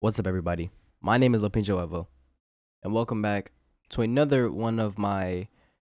What's up, everybody? My name is lapinchajhevo, and welcome back to another one of my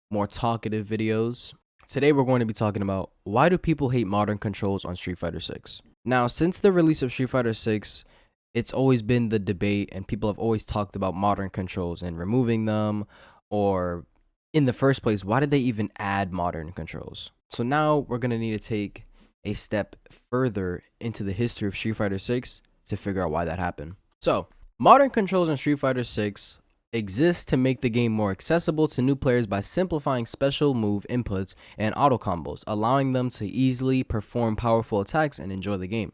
more talkative videos. Today, we're going to be talking about why do people hate modern controls on Street Fighter 6. Now, since the release of Street Fighter 6, it's always been the debate, and people have always talked about modern controls and removing them, or in the first place, why did they even add modern controls? So now we're going to need to take a step further into the history of Street Fighter 6 to figure out why that happened. So, modern controls in Street Fighter 6 exist to make the game more accessible to new players by simplifying special move inputs and auto combos, allowing them to easily perform powerful attacks and enjoy the game.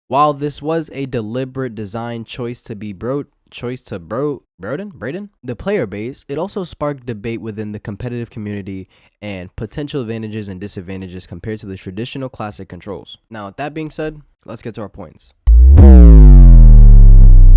While this was a deliberate design choice to broaden the player base, it also sparked debate within the competitive community and potential advantages and disadvantages compared to the traditional classic controls. Now, with that being said, let's get to our points.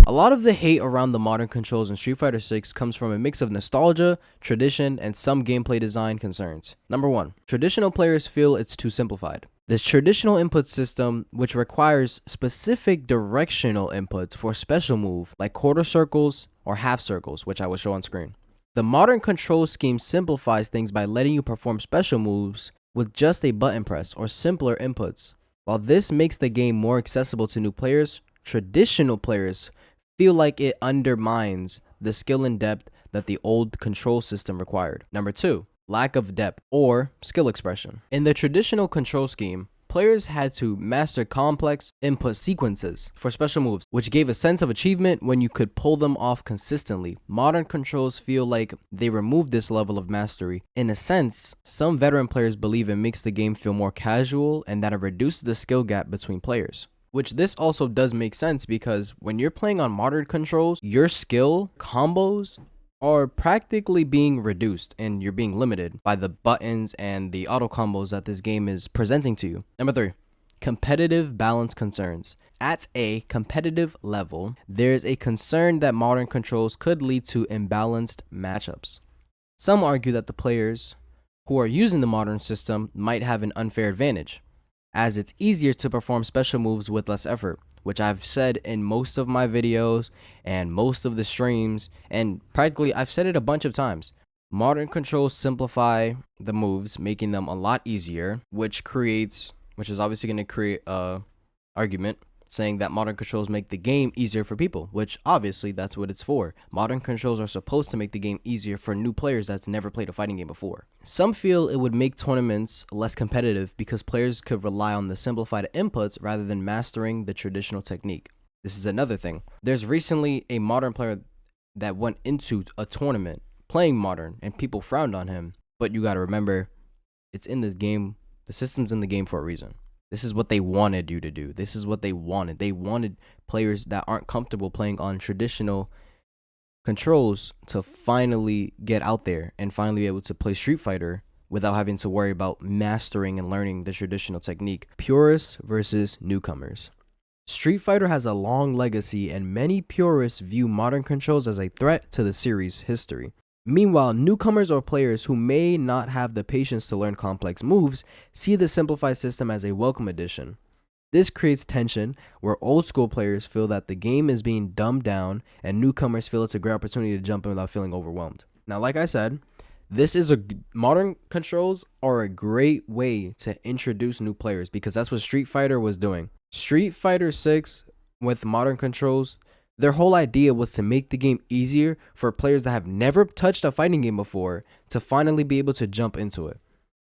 A lot of the hate around the modern controls in Street Fighter 6 comes from a mix of nostalgia, tradition, and some gameplay design concerns. Number 1. Traditional players feel it's too simplified. The traditional input system, which requires specific directional inputs for special move like quarter circles or half circles, which I will show on screen. The modern control scheme simplifies things by letting you perform special moves with just a button press or simpler inputs. While this makes the game more accessible to new players, traditional players feel like it undermines the skill and depth that the old control system required. Number 2, lack of depth or skill expression. In the traditional control scheme, players had to master complex input sequences for special moves, which gave a sense of achievement when you could pull them off consistently. Modern controls feel like they removed this level of mastery. In a sense, some veteran players believe it makes the game feel more casual and that it reduces the skill gap between players. Which this also does make sense because when you're playing on modern controls, your skill combos are practically being reduced and you're being limited by the buttons and the auto combos that this game is presenting to you. Number 3, competitive balance concerns. At a competitive level, there's a concern that modern controls could lead to imbalanced matchups. Some argue that the players who are using the modern system might have an unfair advantage, as it's easier to perform special moves with less effort, which I've said in most of my videos and most of the streams, and practically I've said it a bunch of times. Modern controls simplify the moves, making them a lot easier, which is obviously going to create a argument saying that modern controls make the game easier for people, which obviously that's what it's for. Modern controls are supposed to make the game easier for new players that's never played a fighting game before. Some feel it would make tournaments less competitive because players could rely on the simplified inputs rather than mastering the traditional technique. This is another thing. There's recently a modern player that went into a tournament playing modern and people frowned on him, but you gotta remember, it's in this game, the system's in the game for a reason. This is what they wanted you to do. This is what they wanted. They wanted players that aren't comfortable playing on traditional controls to finally get out there and finally be able to play Street Fighter without having to worry about mastering and learning the traditional technique. Purists versus newcomers. Street Fighter has a long legacy and many purists view modern controls as a threat to the series' history. Meanwhile, newcomers or players who may not have the patience to learn complex moves see the simplified system as a welcome addition. This creates tension where old school players feel that the game is being dumbed down and newcomers feel it's a great opportunity to jump in without feeling overwhelmed. Now, like I said, modern controls are a great way to introduce new players because that's what Street Fighter was doing. Street Fighter 6 with modern controls, their whole idea was to make the game easier for players that have never touched a fighting game before to finally be able to jump into it.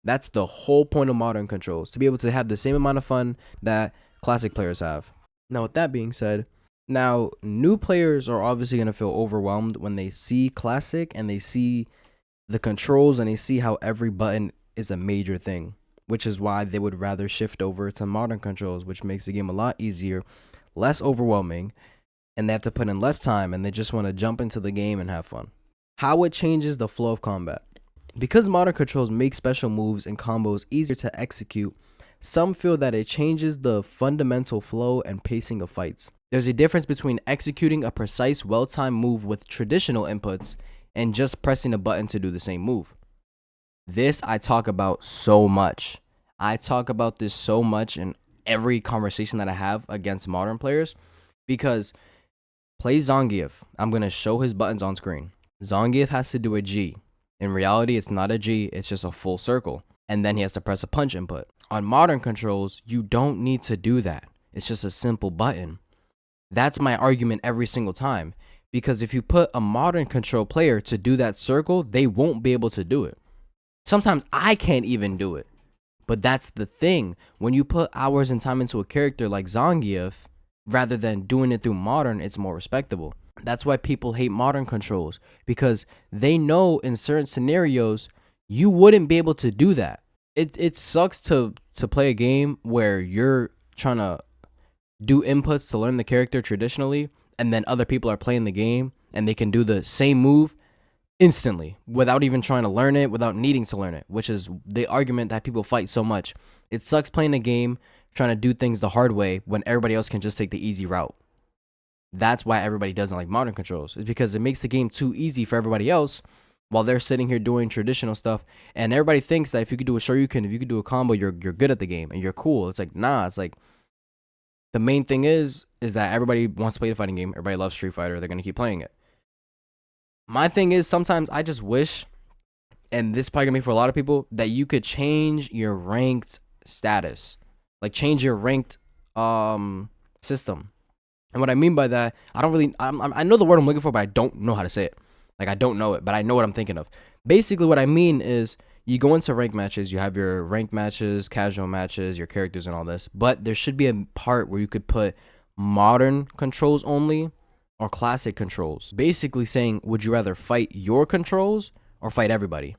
That's the whole point of modern controls, to be able to have the same amount of fun that classic players have. Now, with that being said, now new players are obviously going to feel overwhelmed when they see classic and they see the controls and they see how every button is a major thing, which is why they would rather shift over to modern controls, which makes the game a lot easier, less overwhelming, and they have to put in less time and they just want to jump into the game and have fun. How it changes the flow of combat. Because modern controls make special moves and combos easier to execute, some feel that it changes the fundamental flow and pacing of fights. There's a difference between executing a precise, well-timed move with traditional inputs and just pressing a button to do the same move. This I talk about so much. I talk about this so much in every conversation that I have against modern players because Play Zangief. I'm going to show his buttons on screen. Zangief has to do a G. In reality, it's not a G, it's just a full circle. And then he has to press a punch input. On modern controls, you don't need to do that. It's just a simple button. That's my argument every single time. Because if you put a modern control player to do that circle, they won't be able to do it. Sometimes I can't even do it. But that's the thing. When you put hours and time into a character like Zangief, rather than doing it through modern, it's more respectable. That's why people hate modern controls. Because they know in certain scenarios, you wouldn't be able to do that. It sucks to play a game where you're trying to do inputs to learn the character traditionally, and then other people are playing the game and they can do the same move instantly without even trying to learn it, without needing to learn it, which is the argument that people fight so much. It sucks playing a game trying to do things the hard way when everybody else can just take the easy route. That's why everybody doesn't like modern controls. It's because it makes the game too easy for everybody else while they're sitting here doing traditional stuff. And everybody thinks that if you could do a shoryuken, if you could do a combo, you're good at the game and you're cool. It's like, nah, it's like the main thing is that everybody wants to play the fighting game. Everybody loves Street Fighter. They're going to keep playing it. My thing is sometimes I just wish, and this is probably going to be for a lot of people, that you could change your ranked status. Like change your ranked system. And what I mean by that, I know the word I'm looking for, but I don't know how to say it. Like, I don't know it, but I know what I'm thinking of. Basically, what I mean is you go into ranked matches, you have your ranked matches, casual matches, your characters and all this, but there should be a part where you could put modern controls only or classic controls. Basically saying, would you rather fight your controls or fight everybody?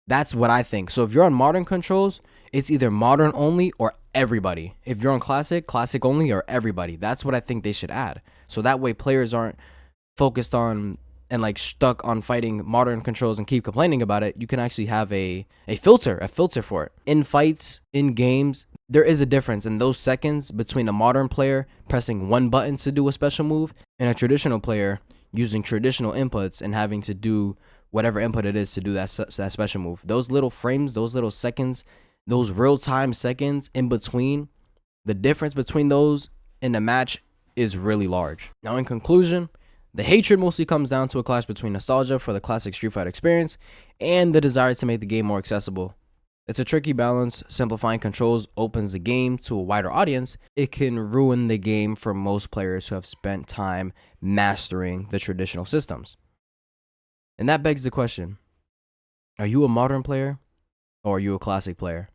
That's what I think. So if you're on modern controls, it's either modern only or everybody. If you're on classic, classic only or everybody. That's what I think they should add. So that way players aren't focused on and like stuck on fighting modern controls and keep complaining about it. You can actually have a filter for it. In fights, in games, there is a difference in those seconds between a modern player pressing one button to do a special move and a traditional player using traditional inputs and having to do whatever input it is to do that special move. Those little frames, those little seconds, those real-time seconds in between, the difference between those in the match is really large. Now, in conclusion, the hatred mostly comes down to a clash between nostalgia for the classic Street Fighter experience and the desire to make the game more accessible. It's a tricky balance. Simplifying controls opens the game to a wider audience. It can ruin the game for most players who have spent time mastering the traditional systems. And that begs the question, are you a modern player or are you a classic player?